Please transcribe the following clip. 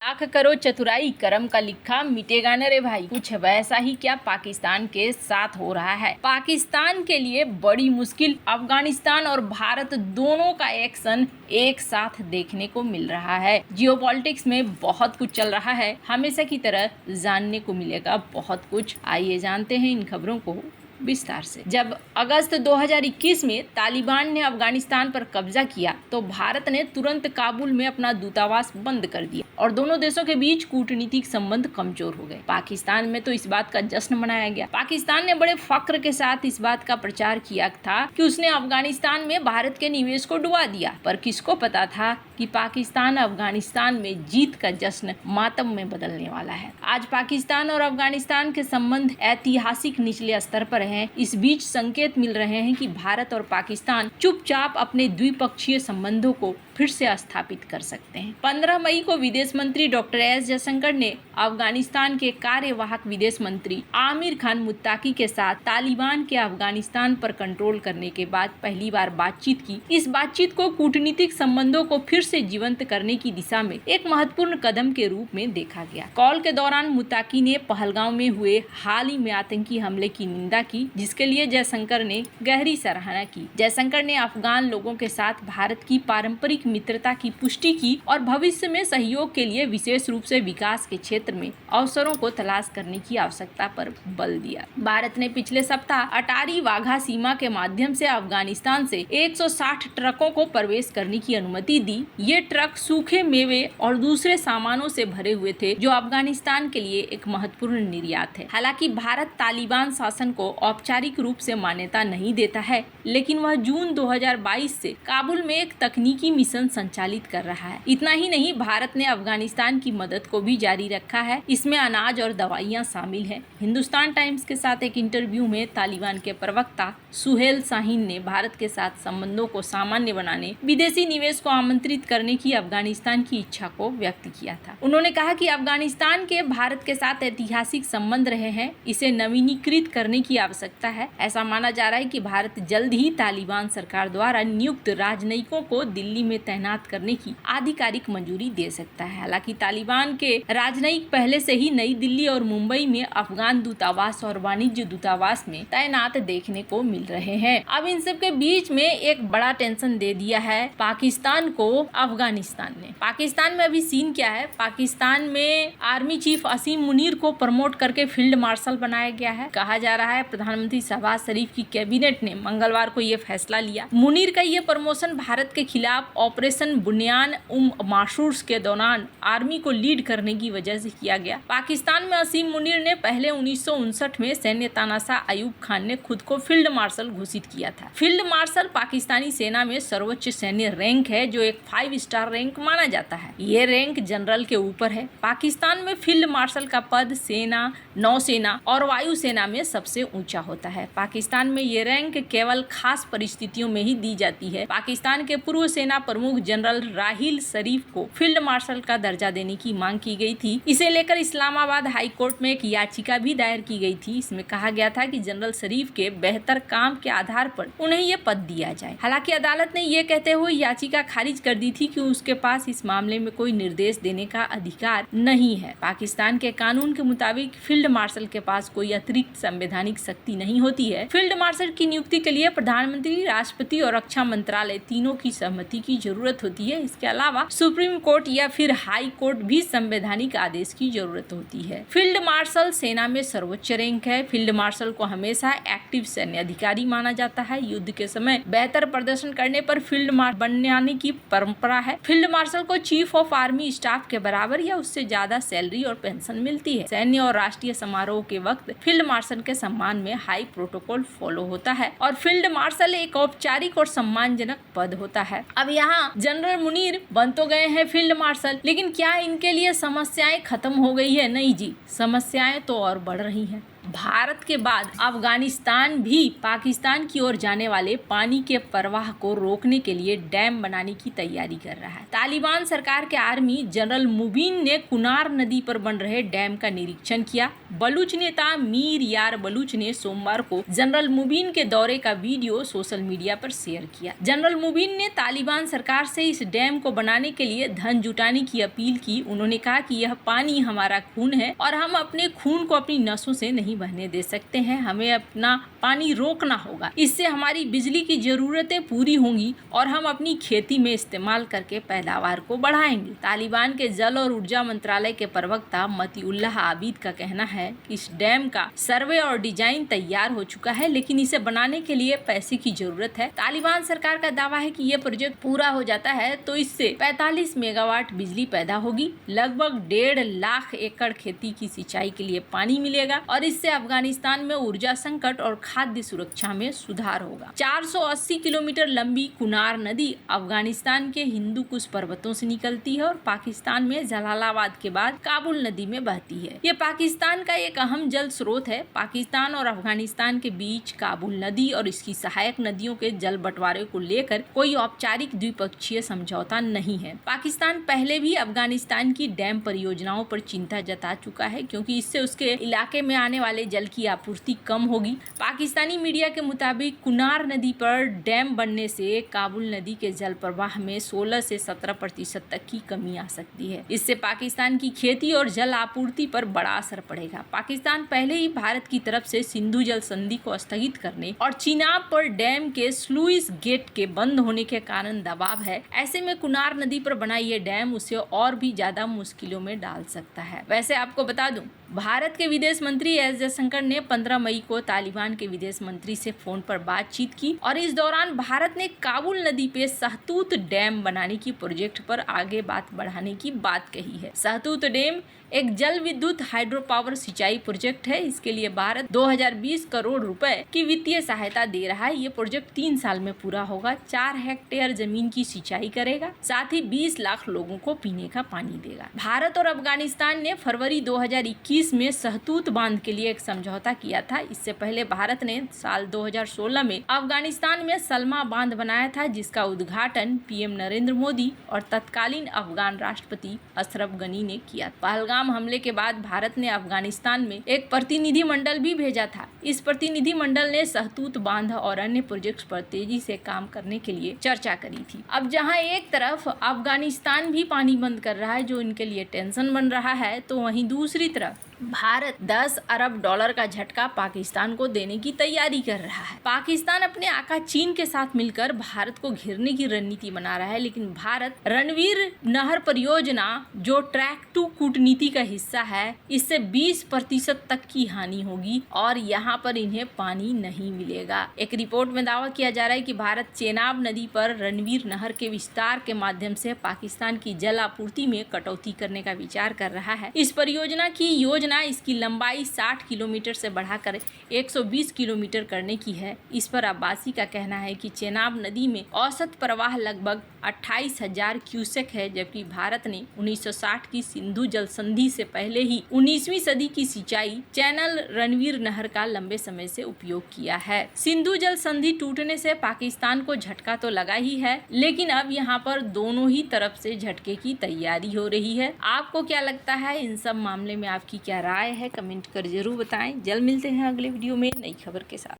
लाख करो चतुराई करम का लिखा मिटेगा न रे भाई। कुछ वैसा ही क्या पाकिस्तान के साथ हो रहा है। पाकिस्तान के लिए बड़ी मुश्किल। अफगानिस्तान और भारत दोनों का एक्शन एक साथ देखने को मिल रहा है। जियोपॉलिटिक्स में बहुत कुछ चल रहा है। हमेशा की तरह जानने को मिलेगा बहुत कुछ। आइए जानते हैं इन खबरों को विस्तार से। जब अगस्त 2021 में तालिबान ने अफगानिस्तान पर कब्जा किया तो भारत ने तुरंत काबुल में अपना दूतावास बंद कर दिया और दोनों देशों के बीच कूटनीतिक संबंध कमजोर हो गए। पाकिस्तान में तो इस बात का जश्न मनाया गया। पाकिस्तान ने बड़े फख्र के साथ इस बात का प्रचार किया था कि उसने अफगानिस्तान में भारत के निवेश को डुबा दिया। पर किसको पता था कि पाकिस्तान अफगानिस्तान में जीत का जश्न मातम में बदलने वाला है। आज पाकिस्तान और अफगानिस्तान के संबंध ऐतिहासिक निचले स्तर पर हैं। इस बीच संकेत मिल रहे हैं कि भारत और पाकिस्तान चुपचाप अपने द्विपक्षीय संबंधों को फिर से स्थापित कर सकते हैं। 15 मई को विदेश मंत्री डॉक्टर एस जयशंकर ने अफगानिस्तान के कार्यवाहक विदेश मंत्री आमिर खान मुत्ताकी के साथ तालिबान के अफगानिस्तान पर कंट्रोल करने के बाद पहली बार बातचीत की। इस बातचीत को कूटनीतिक संबंधों को फिर से जीवंत करने की दिशा में एक महत्वपूर्ण कदम के रूप में देखा गया। कॉल के दौरान मुत्ताकी ने पहलगाम में हुए हाल ही में आतंकी हमले की निंदा की, जिसके लिए जयशंकर ने गहरी सराहना की। जयशंकर ने अफगान लोगों के साथ भारत की पारंपरिक मित्रता की पुष्टि की और भविष्य में सहयोग के लिए विशेष रूप से विकास के क्षेत्र में अवसरों को तलाश करने की आवश्यकता पर बल दिया। भारत ने पिछले सप्ताह अटारी वाघा सीमा के माध्यम से अफगानिस्तान से 160 ट्रकों को प्रवेश करने की अनुमति दी। ये ट्रक सूखे मेवे और दूसरे सामानों से भरे हुए थे, जो अफगानिस्तान के लिए एक महत्वपूर्ण निर्यात है। हालांकि भारत तालिबान शासन को औपचारिक रूप से मान्यता नहीं देता है, लेकिन वह जून 2022 से काबुल में एक तकनीकी मिशन संचालित कर रहा है। इतना ही नहीं, भारत ने अफगानिस्तान की मदद को भी जारी रखा है। इसमें अनाज और दवाइयां शामिल हैं। हिंदुस्तान टाइम्स के साथ एक इंटरव्यू में तालिबान के प्रवक्ता सुहेल शाहीन ने भारत के साथ संबंधों को सामान्य बनाने, विदेशी निवेश को आमंत्रित करने की अफगानिस्तान की इच्छा को व्यक्त किया था। उन्होंने कहा कि अफगानिस्तान के भारत के साथ ऐतिहासिक संबंध रहे हैं, इसे नवीनीकृत करने की आवश्यकता है। ऐसा माना जा रहा है कि भारत जल्द ही तालिबान सरकार द्वारा नियुक्त राजनयिकों को दिल्ली में तैनात करने की आधिकारिक मंजूरी दे सकता है। हालांकि तालिबान के राजनयिक पहले से ही नई दिल्ली और मुंबई में अफगान दूतावास और वाणिज्य दूतावास में तैनात देखने को मिल रहे हैं। अब इन सब के बीच में एक बड़ा टेंशन दे दिया है पाकिस्तान को अफगानिस्तान ने। पाकिस्तान में अभी सीन क्या है? पाकिस्तान में आर्मी चीफ असीम मुनीर को प्रमोट करके फील्ड मार्शल बनाया गया है। कहा जा रहा है प्रधानमंत्री शहबाज शरीफ की कैबिनेट ने मंगलवार को ये फैसला लिया। मुनीर का ये प्रमोशन भारत के खिलाफ ऑपरेशन बुनियान माशूर के दौरान आर्मी को लीड करने की वजह से किया गया। पाकिस्तान में असीम मुनीर ने पहले 1959 में सैन्य तानाशाह अयूब खान ने खुद को फील्ड मार्शल घोषित किया था। फील्ड मार्शल पाकिस्तानी सेना में सर्वोच्च सैन्य रैंक है, जो एक 5 स्टार रैंक माना जाता है। ये रैंक जनरल के ऊपर है। पाकिस्तान में फील्ड मार्शल का पद सेना, नौसेना और वायुसेना में सबसे ऊंचा होता है। पाकिस्तान में ये रैंक केवल खास परिस्थितियों में ही दी जाती है। पाकिस्तान के पूर्व सेना प्रमुख जनरल राहिल शरीफ को फील्ड मार्शल का दर्जा देने की मांग की गई थी। इसे लेकर इस्लामाबाद हाई कोर्ट में एक याचिका भी दायर की गई थी। इसमें कहा गया था कि जनरल शरीफ के बेहतर काम के आधार पर उन्हें ये पद दिया जाए। हालांकि अदालत ने ये कहते हुए याचिका खारिज कर दी थी कि उसके पास इस मामले में कोई निर्देश देने का अधिकार नहीं है। पाकिस्तान के कानून के मुताबिक फील्ड मार्शल के पास कोई अतिरिक्त संवैधानिक शक्ति नहीं होती है। फील्ड मार्शल की नियुक्ति के लिए प्रधानमंत्री, राष्ट्रपति और रक्षा मंत्रालय तीनों की सहमति की जरूरत होती है। इसके अलावा सुप्रीम कोर्ट या फिर हाई कोर्ट भी संवैधानिक आदेश की जरूरत होती है। फील्ड मार्शल सेना में सर्वोच्च रैंक है। फील्ड मार्शल को हमेशा एक्टिव सैन्य अधिकारी माना जाता है। युद्ध के समय बेहतर प्रदर्शन करने पर फील्ड मार्शल बनने की परंपरा है। फील्ड मार्शल को चीफ ऑफ आर्मी स्टाफ के बराबर या उससे ज्यादा सैलरी और पेंशन मिलती है। सैन्य और राष्ट्रीय समारोह के वक्त फील्ड मार्शल के सम्मान में हाई प्रोटोकॉल फॉलो होता है और फील्ड मार्शल एक औपचारिक और सम्मानजनक पद होता है। अब यहाँ जनरल मुनीर बन तो गए हैं फील्ड मार्शल, लेकिन क्या इनके लिए समस्याएं खत्म हो गई है? नहीं जी, समस्याएं तो और बढ़ रही हैं। भारत के बाद अफगानिस्तान भी पाकिस्तान की ओर जाने वाले पानी के प्रवाह को रोकने के लिए डैम बनाने की तैयारी कर रहा है। तालिबान सरकार के आर्मी जनरल मुबीन ने कुनार नदी पर बन रहे डैम का निरीक्षण किया। बलूच नेता मीर यार बलूच ने सोमवार को जनरल मुबीन के दौरे का वीडियो सोशल मीडिया पर शेयर किया। जनरल मुबीन ने तालिबान सरकार से इस डैम को बनाने के लिए धन जुटाने की अपील की। उन्होंने कहा कि यह पानी हमारा खून है और हम अपने खून को अपनी नसों से नहीं बहने दे सकते हैं। हमें अपना पानी रोकना होगा। इससे हमारी बिजली की जरूरतें पूरी होंगी और हम अपनी खेती में इस्तेमाल करके पैदावार को बढ़ाएंगे। तालिबान के जल और ऊर्जा मंत्रालय के प्रवक्ता मतीउल्लाह आबिद का कहना है कि इस डैम का सर्वे और डिजाइन तैयार हो चुका है, लेकिन इसे बनाने के लिए पैसे की जरूरत है। तालिबान सरकार का दावा है कि यह प्रोजेक्ट पूरा हो जाता है तो इससे 45 मेगावाट बिजली पैदा होगी। लगभग 1.5 लाख एकड़ खेती की सिंचाई के लिए पानी मिलेगा और इससे अफगानिस्तान में ऊर्जा संकट और खाद्य सुरक्षा में सुधार होगा। 480 किलोमीटर लंबी कुनार नदी अफगानिस्तान के हिंदू कुश पर्वतों से निकलती है और पाकिस्तान में जलालाबाद के बाद काबुल नदी में बहती है। ये पाकिस्तान का एक अहम जल स्रोत है। पाकिस्तान और अफगानिस्तान के बीच काबुल नदी और इसकी सहायक नदियों के जल बंटवारे को लेकर कोई औपचारिक द्विपक्षीय समझौता नहीं है। पाकिस्तान पहले भी अफगानिस्तान की डैम परियोजनाओं पर चिंता जता चुका है, क्योंकि इससे उसके इलाके में आने वाले जल की आपूर्ति कम होगी। पाकिस्तानी मीडिया के मुताबिक कुनार नदी पर डैम बनने से काबुल नदी के जल प्रवाह में 16 से 17% तक की कमी आ सकती है। इससे पाकिस्तान की खेती और जल आपूर्ति पर बड़ा असर पड़ेगा। पाकिस्तान पहले ही भारत की तरफ से सिंधु जल संधि को स्थगित करने और चिनाब पर डैम के स्लुइस गेट के बंद होने के कारण दबाव है। ऐसे में कुनार नदी पर बना ये डैम उसे और भी ज्यादा मुश्किलों में डाल सकता है। वैसे आपको बता दूं, भारत के विदेश मंत्री एस जयशंकर ने 15 मई को तालिबान के विदेश मंत्री से फोन पर बातचीत की और इस दौरान भारत ने काबुल नदी पे सहतूत डैम बनाने की प्रोजेक्ट पर आगे बात बढ़ाने की बात कही है। सहतूत डैम एक जल विद्युत हाइड्रो पावर सिंचाई प्रोजेक्ट है। इसके लिए भारत 2020 करोड़ रुपए की वित्तीय सहायता दे रहा है। ये प्रोजेक्ट 3 साल में पूरा होगा। 4 हेक्टेयर जमीन की सिंचाई करेगा, साथ ही 20 लाख लोगों को पीने का पानी देगा। भारत और अफगानिस्तान ने फरवरी 2021 में सहतूत बांध के लिए एक समझौता किया था। इससे पहले भारत ने साल 2016 में अफगानिस्तान में सलमा बांध बनाया था, जिसका उद्घाटन पीएम नरेंद्र मोदी और तत्कालीन अफगान राष्ट्रपति अशरफ गनी ने किया। पहलगाम हमले के बाद भारत ने अफगानिस्तान में एक प्रतिनिधि मंडल भी भेजा था। इस प्रतिनिधि मंडल ने सहतूत बांध और अन्य प्रोजेक्ट्स पर तेजी से काम करने के लिए चर्चा करी थी। अब जहां एक तरफ अफगानिस्तान भी पानी बंद कर रहा है, जो इनके लिए टेंशन बन रहा है, तो वहीं दूसरी तरफ भारत 10 अरब डॉलर का झटका पाकिस्तान को देने की तैयारी कर रहा है। पाकिस्तान अपने आका चीन के साथ मिलकर भारत को घेरने की रणनीति बना रहा है, लेकिन भारत रणवीर नहर परियोजना, जो ट्रैक टू कूटनीति का हिस्सा है, इससे 20% तक की हानि होगी और यहाँ पर इन्हें पानी नहीं मिलेगा। एक रिपोर्ट में दावा किया जा रहा है कि भारत चेनाब नदी पर रणवीर नहर के विस्तार के माध्यम से पाकिस्तान की जल आपूर्ति में कटौती करने का विचार कर रहा है। इस परियोजना की योजना इसकी लंबाई 60 किलोमीटर से बढ़ाकर 120 किलोमीटर करने की है। इस पर अब्बासी का कहना है कि चेनाब नदी में औसत प्रवाह लगभग 28,000 क्यूसेक है, जबकि भारत ने 1960 की सिंधु जल संधि से पहले ही 19वीं सदी की सिंचाई चैनल रणवीर नहर का लंबे समय से उपयोग किया है। सिंधु जल संधि टूटने से पाकिस्तान को झटका तो लगा ही है, लेकिन अब यहाँ पर दोनों ही तरफ से झटके की तैयारी हो रही है। आपको क्या लगता है इन सब मामले में? आपकी क्या राय है? कमेंट कर जरूर बताएं। जल्द मिलते हैं अगले वीडियो में नई खबर के साथ।